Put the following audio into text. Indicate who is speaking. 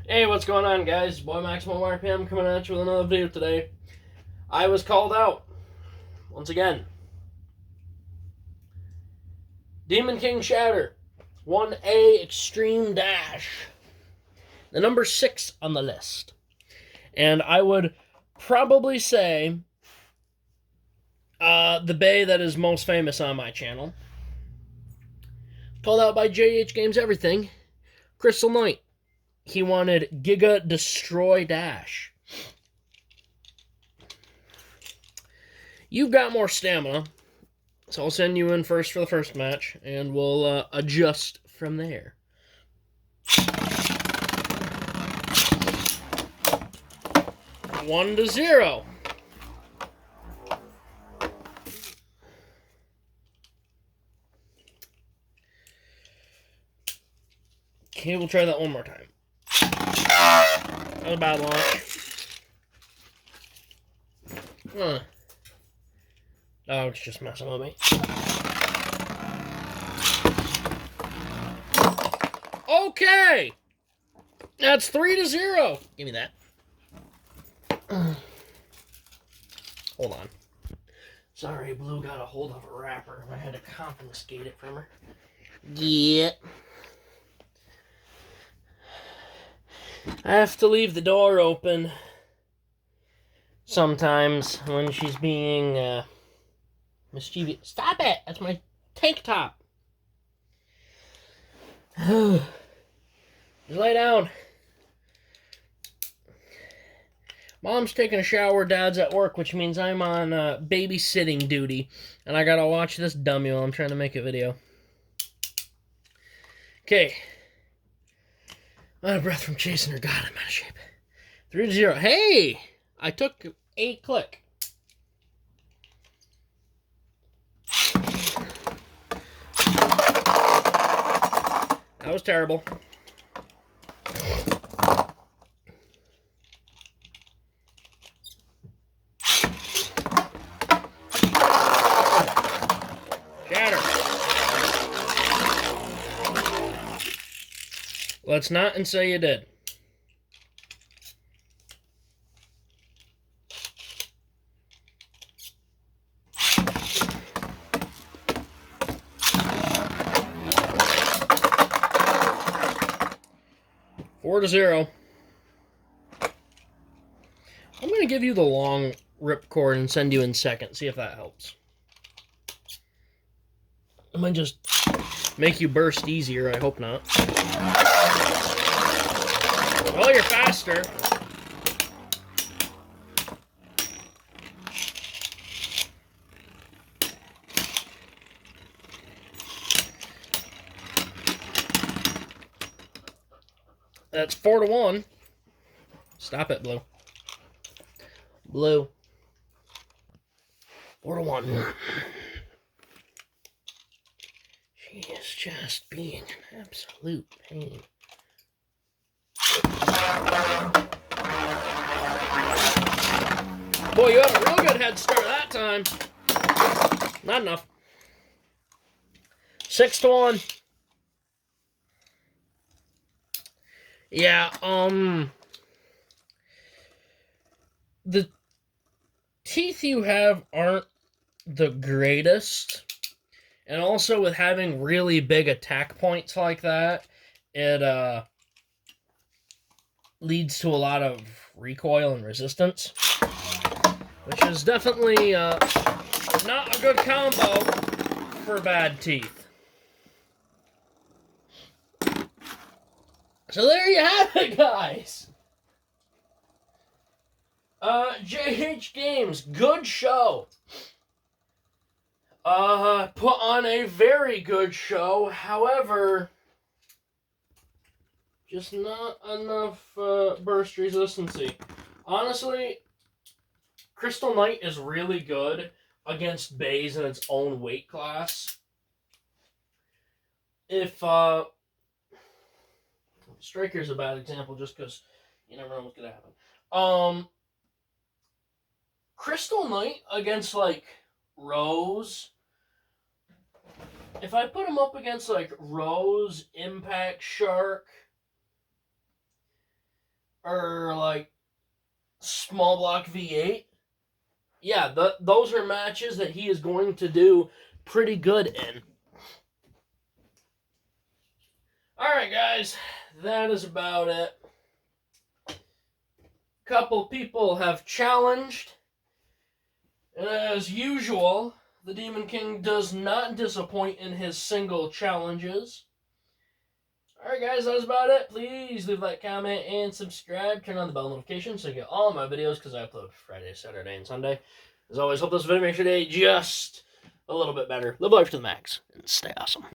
Speaker 1: Hey, what's going on, guys? Boy Maximum RPM coming at you with another video today. I was called out once again. Demon King Shatter 1A Extreme Dash, the number 6 on the list. And I would probably say the bay that is most famous on my channel. Called out by JH Games Everything, Crystal Knight. He wanted Giga Destroy Dash. You've got more stamina, so I'll send you in first for the first match, and we'll adjust from there. One to 0. Okay, we'll try that one more time. That was a bad launch. Huh. Oh, it's just messing with me. Okay! That's 3 to 0. Give me that. Hold on. Sorry, Blue got a hold of a wrapper. I had to confiscate it from her. Yeah. I have to leave the door open sometimes when she's being mischievous. Stop it! That's my tank top. Just lay down. Mom's taking a shower, Dad's at work, which means I'm on babysitting duty, and I gotta watch this dummy while I'm trying to make a video. Okay. I'm out of breath from chasing her. God, I'm out of shape. 3 to 0. Hey! I took a click. That was terrible. Shatter. Let's not and say you did. Four to 0. I'm going to give you the long ripcord and send you in second. See if that helps. I might just make you burst easier. I hope not. Well, you're faster. That's 4 to 1. Stop it, Blue. Blue. 4 to 1. She is just being an absolute pain. Boy, you had a real good head start that time. Not enough. 6 to 1. Yeah, the teeth you have aren't the greatest. And also with having really big attack points like that, it leads to a lot of recoil and resistance, which is definitely not a good combo for bad teeth. So there you have it, guys. JH Games, good show. Put on a very good show. However, just not enough burst resistancy. Honestly, Crystal Knight is really good against bays in its own weight class. If Striker's a bad example just because you never know what's going to happen. Crystal Knight against, like, Rose. If I put him up against, like, Rose, Impact Shark, or like small block V8, yeah, those are matches that he is going to do pretty good in. Alright, guys, that is about it. Couple people have challenged, and as usual, the Demon King does not disappoint in his single challenges. Alright, guys, that's about it. Please leave a like, comment, and subscribe. Turn on the bell notification so you get all my videos, because I upload Friday, Saturday, and Sunday. As always, hope this video makes your day just a little bit better. Live life to the max, and stay awesome.